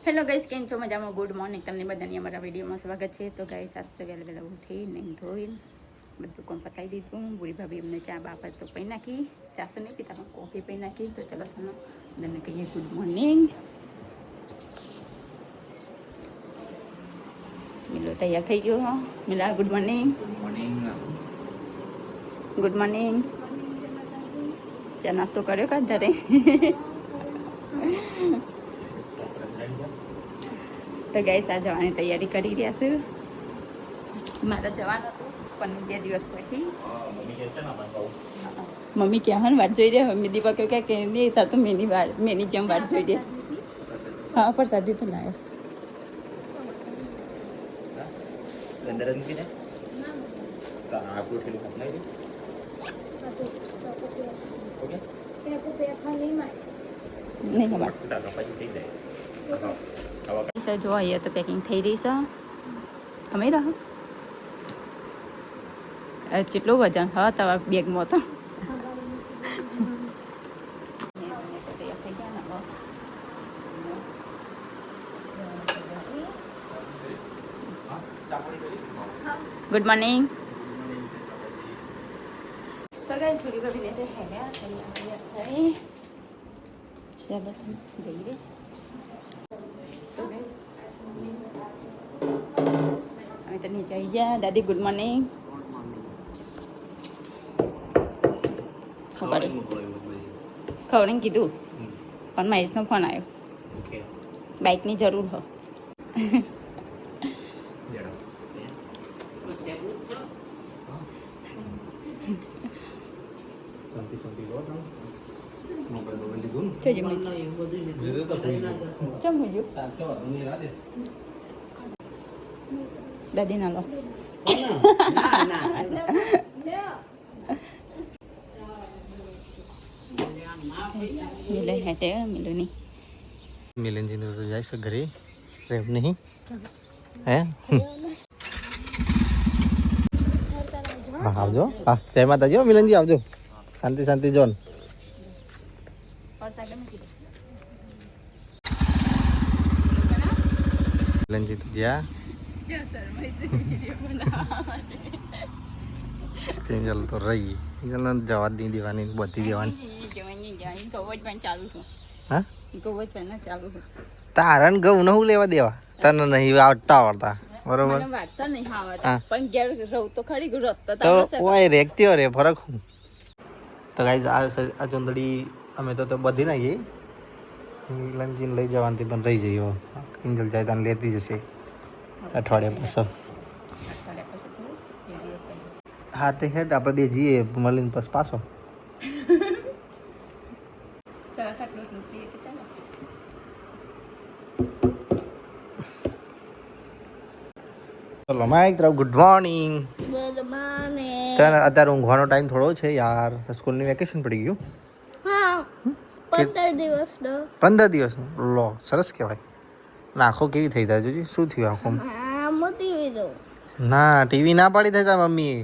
Hello guys, કેમ છો? મજામાં? Good morning. તમને બધાની અમારા વિડીયોમાં સ્વાગત છે. તો ગાઈસ, સાત સવારે વહેલા ઉઠી નહીં ધોઈને બધું કામ પતાવી દીધું. બુરી ભાભી એમને ચા બાપા તો પી નાખી. ચા તો નહીં પીતા, કોફી પી નાખી. તો ચલો તમને કહીએ ગુડ મોર્નિંગ. મિલો તૈયાર થઈ ગયો. મિલા ગુડ મોર્નિંગ. Good morning. ચા નાસ્તો કર્યો કા તારે? તો ગાઈસ, આ જવાની તૈયારી કરી રહ્યા છે. મારે જવાનું હતું પણ 2 દિવસ પછી મમ્મી ક્યાં વાટ જોઈ રહ્યા. મમ્મી દીપા કહ્યું કે નહીં તા તો મેની જેમ વાટ જોઈ રહ્યા. હા, પ્રસાદી તો લાયો. નહીં ખબર. જો અહીંયા તો પેકિંગ થઈ રહી છે. તમે રહો કેટલું વજન હા તમારા બેગમાં તો. Good morning. તો ગાઈસ, છોરી ભાભીને તો હેડ્યા થઈ ચાલો જઈએ. અમે તો નીચે આવી ગયા. દાદી ગુડ મોર્નિંગ. ખવડીને કીધું પણ મહેશનો ફોન આવ્યો. બાઇકની જરૂર હો. દાદી ના લો. મિલન હેઠે મિલની મિલન जी तो जाए से घरे रेम नहीं है. हाँ आवजो. हाँ जय माताजी. मिलन जी आवजो. शांति शांति जोन. मिलन जी तो जा चल तो रही जवाब दी दीवानी बधी दीवानी. हाँ તારણ ઘઉં નહું લેવા દેવા તને નહીં આવડતા બરોબર. તો ઓય રેખતી રે ફરક હું. તો ગાઈસ, આ ચુંદડી અમે તો બધી નાખી. મિલનજીને લઈ જવાથી પણ રહી જઈએ. કિંજલ જાય તને લેતી જશે અઠવાડિયા પછી. હા તે હેડ આપણે બે જઈએ મળીને પછી પાછો. ચલો માઇક તરફ ગુડ મોર્નિંગ. અત્યારે ઊંઘવાનો ટાઈમ થોડો છે યાર. સ્કૂલની વેકેશન પડી ગયું. 15 દિવસ લો સરસ કહેવાય. આંખો કેવી થઈ જાય જોજી. શું થયું આંખો? ના ટીવી ના પાડી થાય મમ્મી.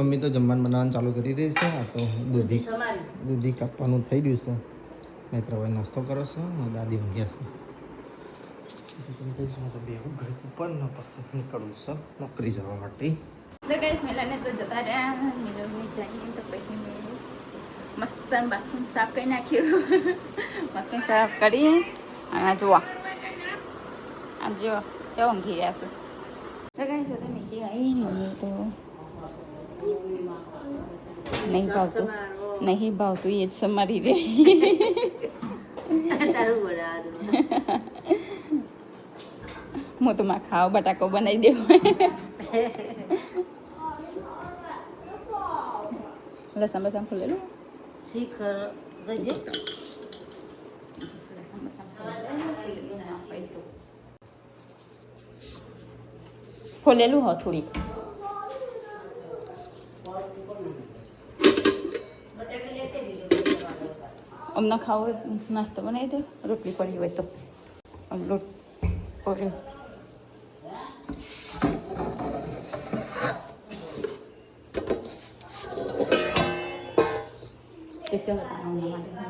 મમ્મી તો જમવાનું બનાવવાનું ચાલુ કરી રહી છે. આ તો દૂધી કાપવાનું થઈ ગયું છે. મેં પ્રવાહ નાસ્તો કરો છો. દાદી ઊંઘ્યા છે. ઉપર ન પછી નીકળવું છે નોકરી જવા માટે. તો ગાઈસ, મેલાને તો જતા રહ્યા. મેલોને જઈએ તો પછી મેં મસ્ત બાથરૂમ સાફ કરી નાખ્યું. મસ્ત સાફ કરી અને જુઓ આમ જો ઊંઘી રહ્યા છે. તો ગાઈસ, તો નીચે આવી. મમ્મી તો નહીં ભાવતું એ જ સમારી રે. હું તો માં ખાવ બટાકો બનાવી દેવું. લસણ બસણ ફૂલેલું ફોલેલું હો થોડીક. અમને ખાવો નાસ્તો બનાવી દો. રોટલી પડી હોય તો લોટ પડ્યો. ચાલો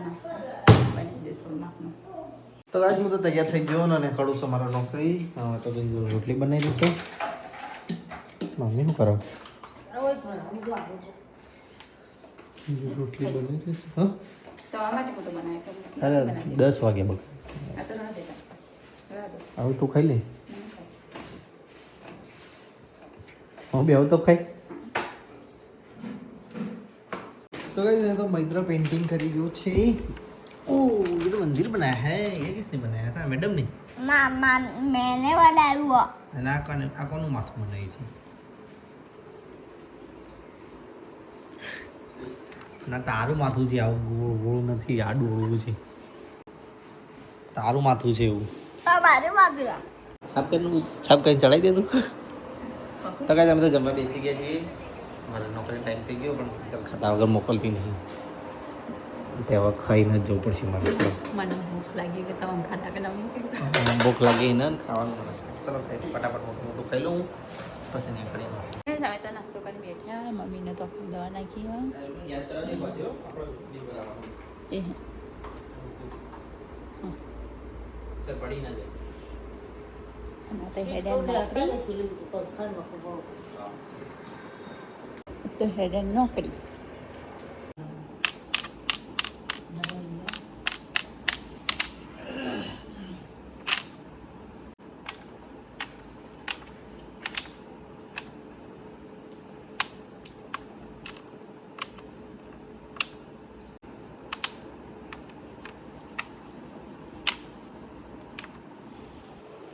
નાસ્તા બનાવી દે થોડું નાખનું. તો આજ હું તો તૈયાર થઈ ગયો અને કડું છો મારો નોકરી હવે તો રોટલી બનાવી દઈશું. મમ્મી શું કરો? રોટલી બનાવી દઈશું. હા અરે 10 વાગે બગ હવે તું ખાઈ લે. હું બે તો ખાઈ. तो गाइस तो मैत्रा पेंटिंग करी जो छे. ओह ये तो मंदिर बनाया है. ये किसने बनाया था? मैडम ने. मामा मैंने बनाया हुआ. અને આ કોનું માથું બનાવી છે? ના તારું માથું છે આવું ગોળ નથી આડું ઓળું છે. તારું માથું છે એવું. મારું માથું. સાફ કરીને ચડાવી દે તું. તો ગાઈસ અમે તો જમવા બેસી ગયા છીએ. મારા નોકરી ટાઈમ થઈ ગયો પણ ચાલ ખાતા વગર મોકલતી નહીં. તેવા ખાઈને જ જવું પડશે મારે. મને ભૂખ લાગી કે તમે ખાતા કે ના ભૂખ લાગી ને ખાવાનું મને. ચલો ફટાફટ મોટું ખાઈ લઉં પછી નીકળી. અમે તો નાસ્તો કરી બેઠા. મમ્મીને તો દવા નાખી એ પડી ના જાય. અને તો હેડેન નોકરી તો હેડેન નોકરી.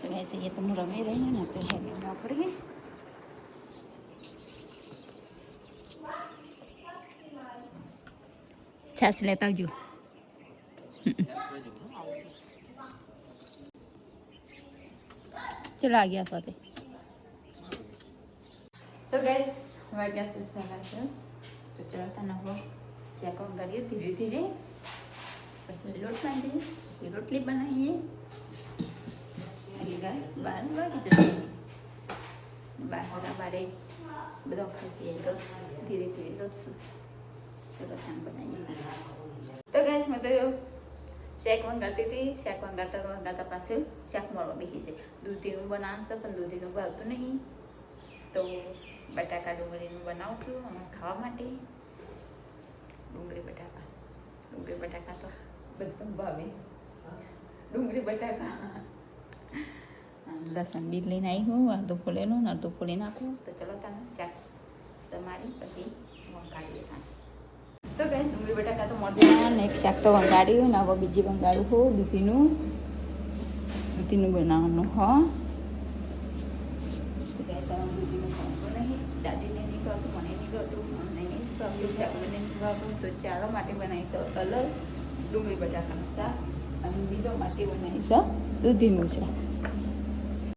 तो ऐसे ये तुम रमे रहे हैं ना तो है नौकरी. छाछ लेता हूँ चला आ गया फतेह. तो गैस हमारे गैस तो चलाता ना हो सेकंड करिए धीरे धीरे. लोट बांधिए फिर रोटली बनाइए. बार वागी जैसे बारे બધા ખાઈ તો ધીરે ધીરે લોટશું. ચલો ખાન બનાવીએ. તો ગાઈસ મેં તો શેક વંગારતી હતી. શેક વંગારતા પાસે શાક મળવા બેસી જાય. દૂધીનું બનાવશું છે પણ દૂધીનું ભાવતું નહીં તો બટાકા ડુંગળીનું બનાવશું અમારે ખાવા માટે. ડુંગળી બટાકા તો બધું ભાવે. ડુંગળી બટાકા લસણ બી લઈને આવી હું અડધું ફોલેલું ને અડધું ફોલી નાખું. તો ચલો તાને શાક તમારી પછી વંગાડીએ તાને. તો ગાઈસ ડુંગળી બટાકા તો મળતા ને એક શાક તો વંગાડ્યું ને હવે બીજી વંગાડું હું દૂધીનું બનાવવાનું. હા તો ગાઈસ હવે દૂધીનું ખાવાનું નહીં. દાદીને નહીં ભાવતું, મને નહીં ભાવતું, મને નહીં ભાવતું, ચાકુને નહીં ભાવતું. તો ચાલો માટે બનાવી તો અલગ ડુંગળી બટાકાનું શાક અને બીજો માટે બનાવી છે દૂધીનું છે.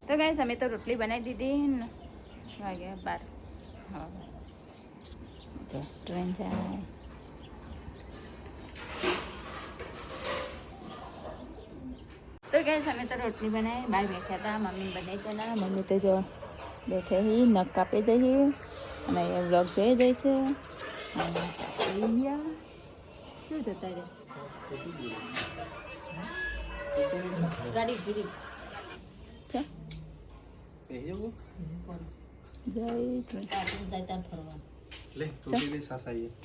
તો ગાઈસ અમે તો રોટલી બનાવી દીધી ને વાગ્યા 12. હા જો ટ્રેન જાય. તો ગાઈસ અમે તો રોટલી બનાવી બહાર બેઠા હતા. મમ્મી બનાવી છે ને મમ્મી તો જો બેઠે હી નખ કાપે જઈએ અને એ બ્લોગ જોઈ જઈશે. શું જતા રે ગાડી ફીરી છે.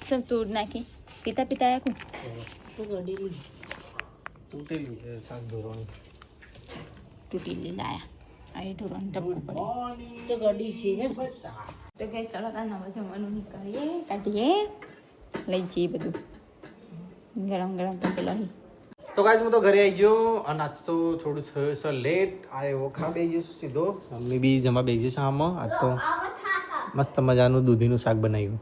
सब तोड़ नाखी पीता पीता आया को તૂટેલી છે સાસ ધોરણી. તૂટેલી લાયા આ એ ધોરણ ટપકું પડે તો ગડી છે. તો કઈ ચલો તાર નવા જમવાનું નીકળીએ કાઢીએ લઈ જઈએ બધું ગરમ ગરમ તો પેલા. તો ગાઈસ હું તો ઘરે આવી ગયો અને આજ તો થોડું થયું લેટ આવ્યો. ખા બે ગયો સીધો. મમ્મી બી જમવા બેસી છે આમાં. આજ તો મસ્ત મજાનું દૂધીનું શાક બનાવ્યું.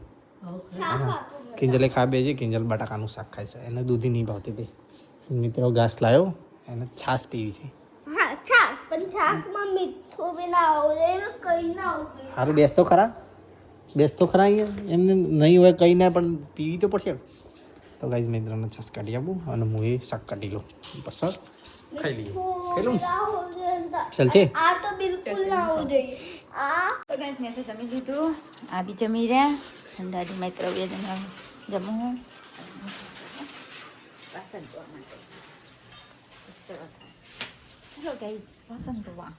કિંજલે ખા બે છે. કિંજલ બટાકાનું શાક ખાય છે. એને દૂધી નહીં ભાવતી હતી. મિત્રો ઘાસ લાવ્યો એને છાશ પીવી છે. સારું બેસ તો ખરા અહીંયા એમને નહીં હોય કંઈ ના પણ પીવી તો પડશે. તો ગાઈસ મિત્રોને છાશ કાઢી આપું અને હું એ શાક કાઢી લઉં પછી ખાઈ લઈએ. ખાઈ લઉં ચાલ છે. આ તો બિલકુલ ના હોવું જોઈએ. તો ગાઈસ મેં તો જમી લીધું. આ બી જમી રહ્યા અને દાદી મિત્ર બે જણા જમવું પાછળ જવા માટે. ચલો ચલો ગાઈસ વાસણ ધોવા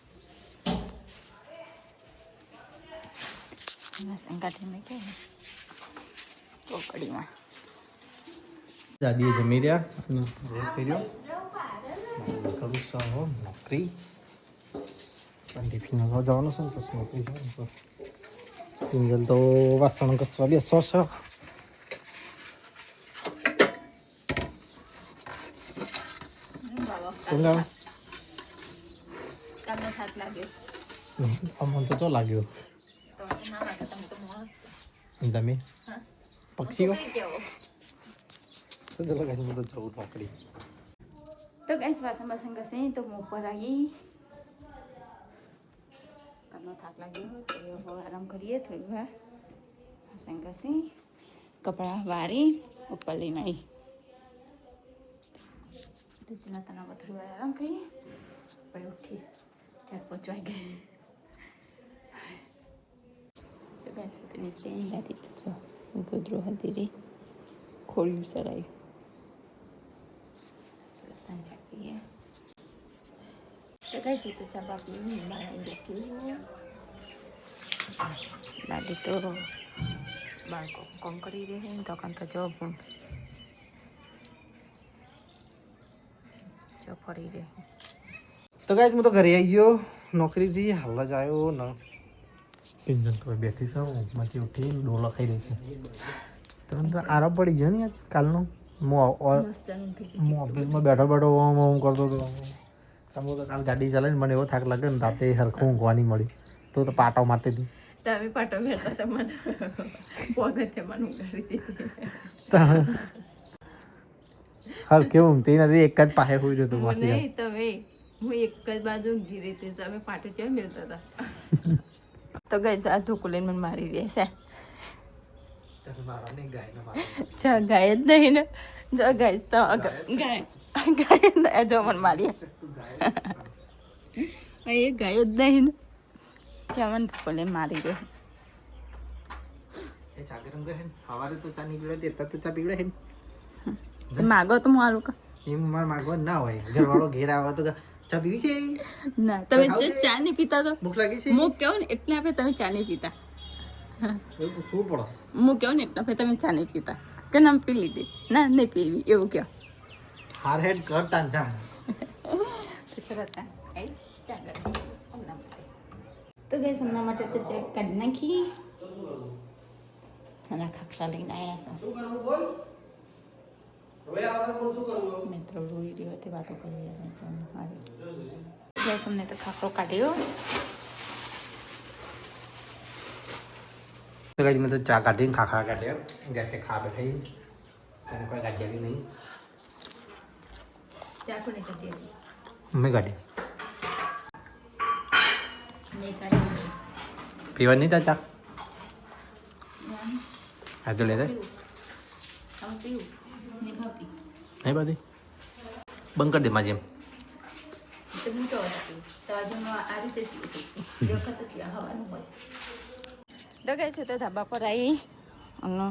વાસણ કાઢી મેં કે ચોકડીમાં દાદીએ જમી રહ્યા અને રોલ કર્યો કરું સાવ નોકરી પણ ટિફિન લવા જવાનું છે ને પછી નોકરી જવાનું છે કિંજલ તો વાસણ કસવા બેસો છે તમને થાક લાગ્યો અમને તો લાગ્યો તો ના લાગે તમે તો મોણસ તમે હા પક્ષીઓ કેવો તો ચલો ગાઈસ હું તો જવું નોકરી તો ગાઈસ વાસણ બાસણ ઘસે તો હું ઉપર આવી કામનો થાક લાગ્યો હોય તો હવે આરામ કરીએ થોડી વાર વાસણ ઘસી કપડાં વારી ઉપર લઈને આવી તો ચના તના થોડી વાર આરામ કરીએ પછી ઉઠી 4-5 વાગે તો ગાઈસ તો નીચે જાતી તો ગોદરો હતી રે ખોલ્યું સરાયું ચાપીએ તો ગાઈસ તો ચા પાપી બહાર બેઠી દાદી તો બાળકો કોમ કરી રહે તો કામ તો જો પણ જો ફરી રહે તો ગાઈસ હું તો ઘરે આવી ગયો નોકરીથી હાલ જ આવ્યો ને કિંજલ તો બેઠી છે ઊંઘમાંથી ઉઠી ડોલો ખાઈ રહી છે તમને તો આરામ પડી ગયો ને આજ કાલનો હું ઓફિસમાં બેઠો બેઠો ઓમ કરતો હતો તમે તો કાલ ગાડી ચલાવીને મને એવો થાક લાગે ને રાતે હરખું ઊંઘવાની મળી તો પાટો મારતી હતી તમે પાટો મેળતા તમને પોગતે મને ઉગાડી દીધી હર કેવું તે નથી એક જ પાસે હોઈ જતું નહીં તમે હું એક જ બાજુ ઊંઘી રહી હતી તમે પાટો ક્યાં મેળતા હતા તો ગઈ આ ધોકું લઈને મને મારી દે છે ગાય જ નહીં ને જો ગાય તો ગાય જો મને મારી એ ગાય જ નહીં ને ચમન બોલે મારી દે એ ચા ગરમ કરે હવારે તો ચા નીકળે તે તો ચા પીવડે હે તે માગો તો હું આલું કા એમ માર માગવા ના હોય ઘરવાળો ઘેર આવે તો ચા પીવી છે ના તમે ચા નહીં પીતા તો ભૂખ લાગી છે હું કહું ને એટલે આપણે તમે ચા નહીં પીતા શું પડો હું કહું ને એટલે આપણે તમે ચા નહીં પીતા કે નામ પી લીધી ના નહીં પીવી એવું કહો હાર હેડ કરતા ચા તો ચલો ચા તો ગઈ હમણાં માટે તો ચેક કાઢી નાખી અને ખાખરા લઈને આવ્યા છે મેં તો રોઈ રહ્યો હતી વાતો કરી રહ્યા ગેસ અમને તો ખાખરો કાઢ્યો તો ગાઈસ મેં તો ચા કાઢીને ખાખરા કાઢ્યા ગેટે ખા બેઠી કોઈ કાઢી નહીં ચા કોને કાઢી મેં કાઢી મેં કાઢી પીવા નહીં ચા હા તો લેતા નહીં બાધી બંધ કરી દે માજી એમ તો ગઈ છે તો ધાબા પર આવી અને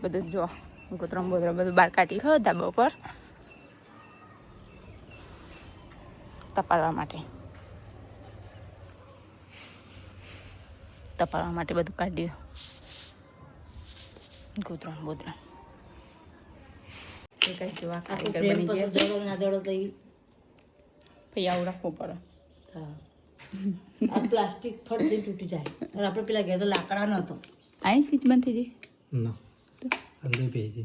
બધું જો ગોતરમ બોતરમ બધું બહાર કાઢી હોય ધાબા પર તપાડવા માટે બધું કાઢ્યું ગોતરમ બોતરમ કઈ જોવા કારીગર બની ગયા પછી આવું રાખવું પડે આ પ્લાસ્ટિક ફરતી તૂટી જાય અને આપણે પેલા ઘેર તો લાકડા નતો અહીં સ્વિચ બંધ થઈ જાય ના અંદર પી છે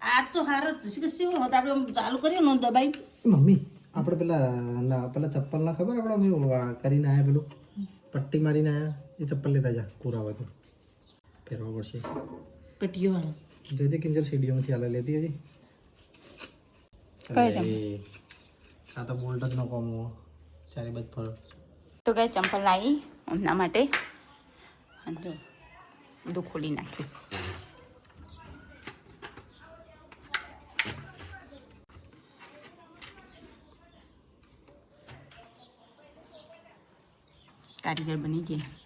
આ તો હાર જ છે કે શું હોત આપણે આમ ચાલુ કરીએ ને દબાઈ મમ્મી આપણે પેલા ચપ્પલ ના ખબર આપણે અમે કરીને આવ્યા પેલું પટ્ટી મારીને આવ્યા એ ચપ્પલ લેતા જા કુરાવા તો પહેરવા પડશે પેટીઓ વાળો જોજે કિંજલ સીડીઓમાંથી હાલે લેતી હજી આ તો બોલ્ટ જ ન કોમ ચારે બાજુ ફરો તો કઈ ચંપલ લાવી એમના માટે અને જો બધું ખોલી નાખ્યું કારીગર બની ગયા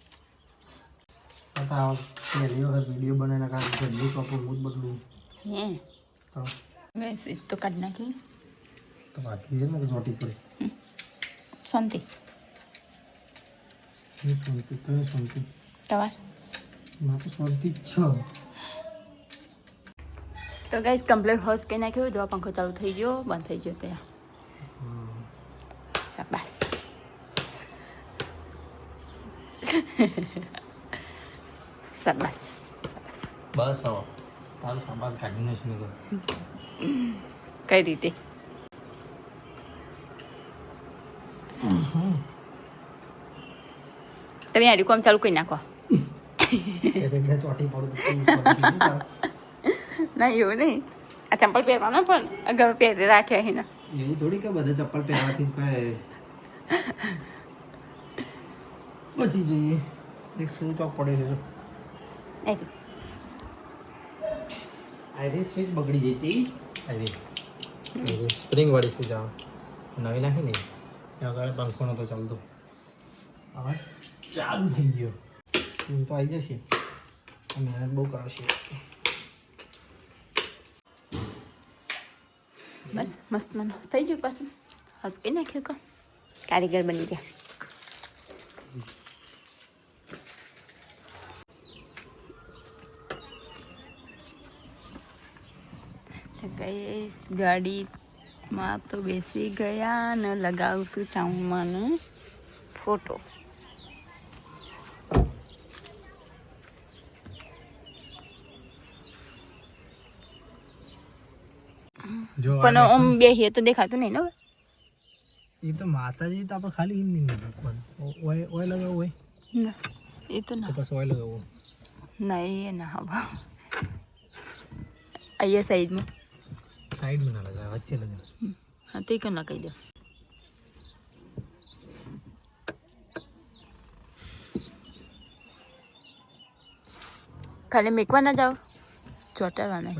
પહેલી વખત વિડીયો બનાવીને કાઢી જલ્દી કપડું હું જ બદલું હે તો મેં સ્વિચ તો કાઢી નાખી તો બાકી છે ને ચોટી પડે શાંતિ શાંતિ કઈ શાંતિ તમાર માં તો શાંતિ જ છે. તો ગાઈસ કમ્પ્લીટ હોશ કરી નાખ્યો. જો પંખો ચાલુ થઈ ગયો, બંધ થઈ ગયો ત્યાં. શાબાશ. શાબાશ. બસ આવો તારું સાબાસ કાઢીને છે ને કઈ રીતે? તમે આડી કોમ ચાલુ કરી નાખો. ચોટી પડું ના એવું નહીં. આ ચંપલ પહેરવાના પણ અગાઉ પહેરી રાખ્યા અહીં. એવું થોડી કે બધા ચપ્પલ પહેરવાથી કઈ બચી જઈએ. એક શું ચોક પડ્યો છે. આઈરી સ્વિચ બગડી ગઈ હતી. આઈરી સ્પ્રિંગ વાળી સ્વિચ આવે નવી નાખી નહીં એ આગળ પંખો નહોતો ચાલતો. હવે ચાલુ થઈ ગયો. હું તો આવી જશે. મહેનત બહુ કરાવશે. બસ મસ્ત મને થઈ ગયું પાછું. હસકી નાખ્યું કો કારીગર બની ગયા. ગઈશ ગાડીમાં તો બેસી ગયા ને લગાવશું ચાઉમાનો ફોટો. પણ આમ બેહીએ તો દેખાતું નહીં ને. એ તો માતાજી તો આપણે ખાલી એમ નહીં લગાવવાનું. ઓય લગાવવું હોય ના એ તો ના. પછી ઓય લગાવવું ના એ ના હવે અહીંયા સાઈડમાં સાઈડમાં ના લગાવે વચ્ચે લગાવે. હા તે કે ના કહી દો. ખાલી મેકવા ના જાઓ ચોટાડવાના.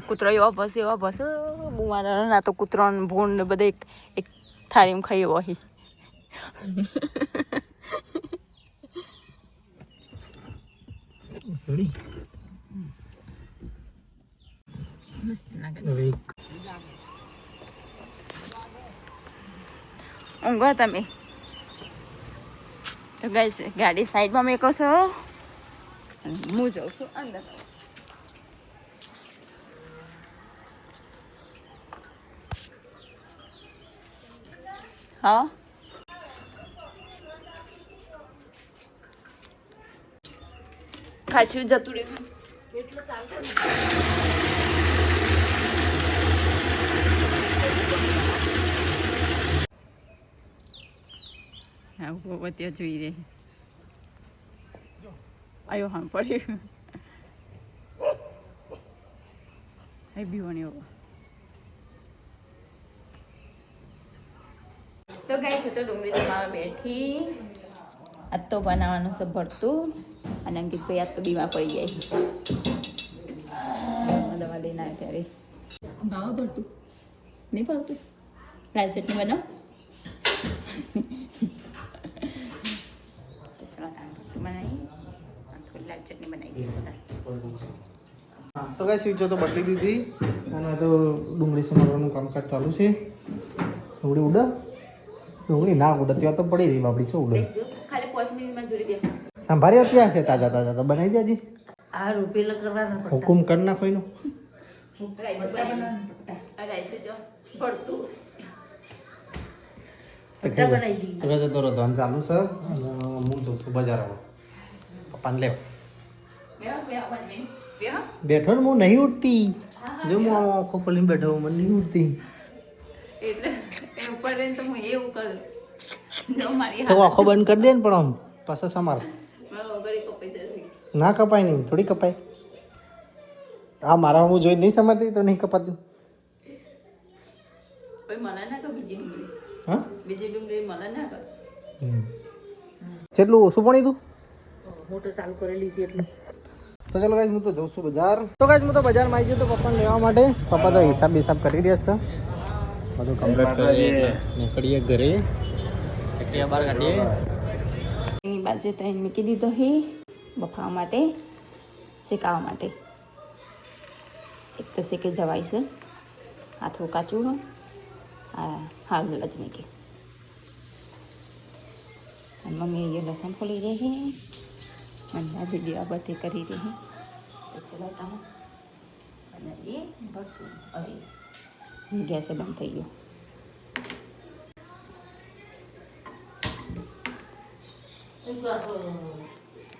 કૂતરો એવા બસ બુમારા ના તો કૂતરો ભૂંડ ને બધે એક થાળીમાં ખાઈ એવો અહીં. મસ્ત લાગે. ઊંઘો તમે તો ગાઈસ ગાડી સાઈડમાં મેકો છો. હું જાઉં છું અંદર. હા ખાસું જતું રહ્યું. હા ત્યાં જોઈ રહી. આયો હા પડ્યું. બીવાની તો ગાય છે તો ડુંગળી જમાવા બેઠી. આજ તો બનાવવાનું છે ભરતું. અને અંકિતભાઈ આજ તો બીમાર પડી જાય. દવા લઈને આવ્યા ત્યારે ભાવ ભરતું નહીં ભાવતું. લાલ ચટણી બનાવ. બનાવી થોડી લાલ ચટણી બનાવી દઈએ બધા. તો કઈ સ્વીચો તો બદલી દીધી અને તો ડુંગળી સમારવાનું કામકાજ ચાલુ છે. ડુંગળી ઉડે ડુંગળી ના ઉડે ત્યાં તો પડી રહી બાપડી. શું ઉડે? ખાલી 5 મિનિટમાં જોડી દે. સંભારી ત્યાં છે તાજા તાજા તો બનાવી દેજી. આ રૂપેલા કરવાના હુકુમ કરી નાખો એનો. રાઈતું જો ભરતું. પટ્ટા બનાવી દઈએ. હવે જતો રહો ધન ચાલુ છે અને હું જઉં છું બજાર. આવો પપ્પાને લેવ બેઠો ને હું નહીં ઉઠતી. જો હું આખો ખોલીને બેઠો મને નહીં ઉઠતી. એટલે એ ઉપર રહીને તો હું એવું કરું. જો મારી તો આખો બંધ કરી દે ને પણ આમ પાછા સમાર ગળી કપાઈ જશે. ના કપાય નહીં થોડી કપાય. આ મારા હું જોઈ નહીં સમજતી તો નહીં કપાતી. કોઈ મને ના કર બીજી ડુંગળી. હા બીજી ડુંગળી મને ના કર. કેટલું ઓછું પણ તું મોટર ચાલુ કરી લીધી એટલે. તો ચાલો ગાઈસ હું તો જઉં છું બજાર. તો ગાઈસ હું તો બજારમાં આવી ગયો તો પપ્પાને લેવા માટે. પપ્પા તો હિસાબ કરી રહ્યા છે. બધું કમ્પ્લીટ કરી એટલે નીકળીએ ઘરે. એટલે બહાર કાઢીએ. એ બાજુ તો મૂકી દીધો હે બફાવા માટે શેકાવા માટે. એક તો શેકે જવાય છે. આ થોડું કાચું હોય હા હાલ જ મૂકી મમ્મી એ લસણ ખોલી રહી અને દાદી દીવાબત્તી કરી રહી ચલાવતા અને એ ભરતું હવે ગેસે બંધ થઈ ગયો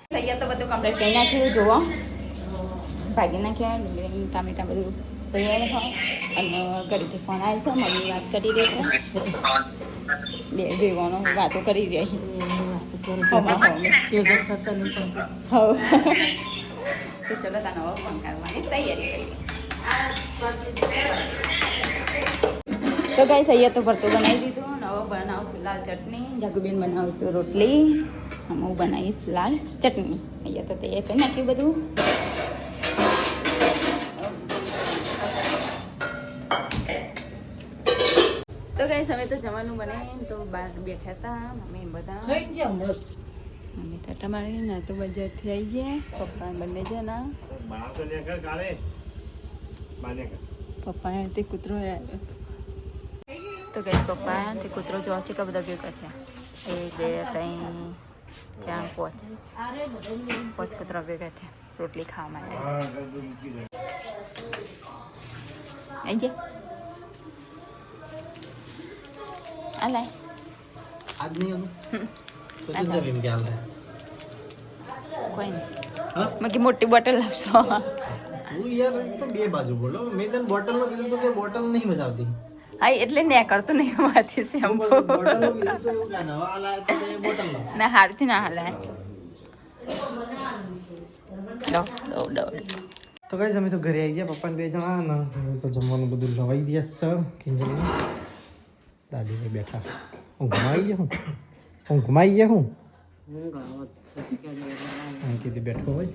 તૈયાર તો બધું કમ્પ્લીટ કરી નાખ્યું જોવો ભાગી નાખ્યા ડુંગળી ટામેટા બધું તૈયાર હોય અને ઘરેથી ફોન આવે છે મમ્મી વાત કરી રહી છે બે ભેગોનો વાતો કરી રહી તો ચલો તાનો ફોન કરવાની તૈયારી કરી તો ગાઈસ અહીંયા તો ભરતું બનાવી દીધું અને હવે બનાવશું લાલ ચટણી જાગુબેન બનાવશું રોટલી હું બનાવીશ લાલ ચટણી અહીંયા તો તૈયાર કરી નાખ્યું બધું તો ગાઈસ હવે તો જવાનું બનાવીને તો બહાર બેઠા હતા મમ્મી બધા મમ્મી તો તમારે ના તો બજારથી આવી ગયા પપ્પા બંને જણા પપ્પા તે કૂતરો તો ગઈ પપ્પા તે કૂતરો જો છે કે બધા ભેગા થયા 1 2 3 4 5 કૂતરા ભેગા થયા રોટલી ખાવા માટે આવી ગયા અલાય આજ નહીં તો જિંદગી એમ ક્યાં લે કોઈ નહીં હા મગી મોટી બોટલ લાવશો તું યાર એક તો બે બાજુ બોલો મેં તને બોટલ નો કીધું તો કે બોટલ નહીં મજા આવતી હા એટલે ને કરતો નહીં માંથી શેમ્પુ બોટલ નો કીધું તો એવું કાના વાલા તો કે બોટલ નો ના હારથી ના હાલાય દો તો ગાઈસ અમે તો ઘરે આવી ગયા પપ્પાને બે જણા ને તો જમવાનું બધું લવાઈ દે છે કિંજલને દાદી ને બેઠા હું ઘુમાઈ ગયા હું ઘુમાઈ ગયા હું કીધી બેઠો હોય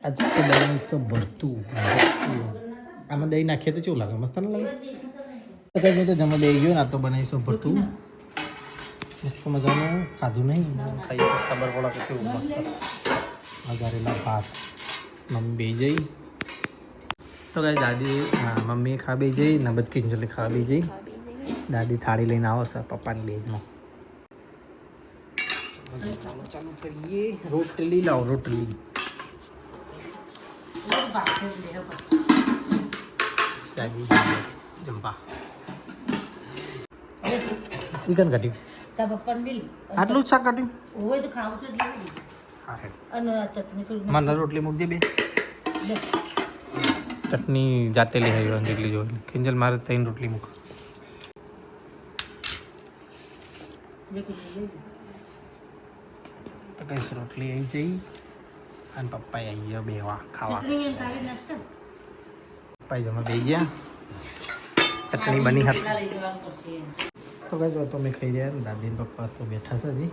આજે તો દહીં સો ભરતું આમાં દહીં નાખીએ તો કેવું લાગે મસ્ત ના લાગે તો તો જમવા બે ગયો ના તો બનાવીશું ભરતું મસ્ત મજાનું ખાધું નહીં ખાઈએ તો ખબર પડે કે કેવું મસ્ત વઘારેલા ભાત મમ્મી બે જઈ તો કઈ દાદી મમ્મી ખા બે જઈ ને બધ કિંજલી ખા બે જઈ દાદી થાળી લઈને આવો છે પપ્પાની બેજમાં ચાલુ કરીએ રોટલી લાવો રોટલી દાદી જંપા ચિકન કટિંગ આટલું જ શાક કટિંગ હોય તો ખાવું છે અને ચટણી મને રોટલી મૂકજે બે ચટણી જાતે લઈ આવી જેટલી જોઈએ ખીંજલ મારે 3 રોટલી મૂક તો કઈ રોટલી આવી જઈ અને પપ્પા આવી ગયા બેવા ખાવા પપ્પા જમા બે ગયા ચટણી બની હતી તો કઈ વાત અમે ખાઈ રહ્યા દાદી ને પપ્પા તો બેઠા છે હજી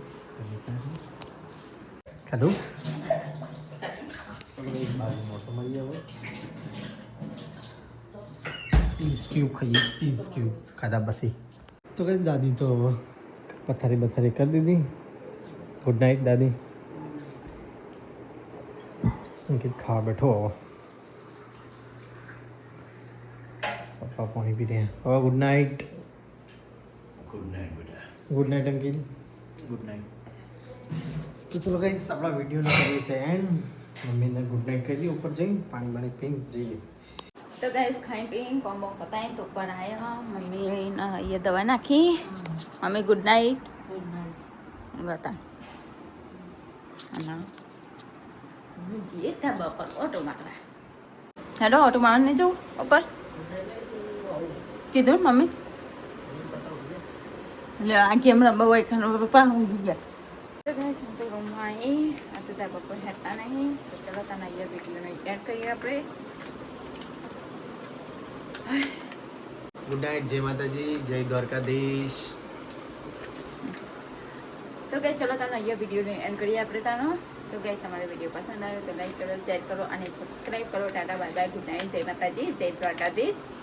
ખાધું મોટો મળી જાવ ચીઝ ક્યુબ ખાઈએ ચીઝ ક્યુબ ખાધા પછી તો કઈ દાદી તો પથારી બથારી કરી દીધી ગુડ નાઇટ દાદી અંકિત ખાવા બેઠો હવે પપ્પા પાણી પી રહ્યા હવે ગુડ નાઇટ બેટા ગુડ નાઇટ અંકિત ગુડ નાઇટ તો ચલો ગાઈસ આપણા વિડીયોનો કરીએ છે એન્ડ મમ્મીને ગુડ નાઇટ કરી ઉપર જઈ પાણી બાણી પીને જઈએ તો ગાઈસ ખાઈ પી કોમ્બો પતાય તો ઉપર આવ્યા મમ્મી ये दवा नाखी मम्मी गुड नाइट गता અને જે ધાબા પર ઓટો મારવા હેલો ઓટો મારને જો ઉપર કીધું મમ્મી લે આ કેમેરા બવાય ખાનો પપ્પા ઊંઘી ગયા તો ગાઈસ તો રૂમમાં આવી આ તો ધાબા પર હેતા નહીં તો ચલો તને અહીંયા વિડીયોને એડ કરીએ આપણે ગુડ નાઇટ જય માતાજી જય દ્વારકાધીશ તો ગાઈસ ચલો તને અહીંયા વિડીયોને એન્ડ કરીએ આપણે તાનો તો ગાઈસ તમારો વિડીયો પસંદ આવ્યો તો લાઈક કરો શેર કરો અને સબસ્ક્રાઇબ કરો Tata bye bye good night જય માતાજી જય દ્વારકાધીશ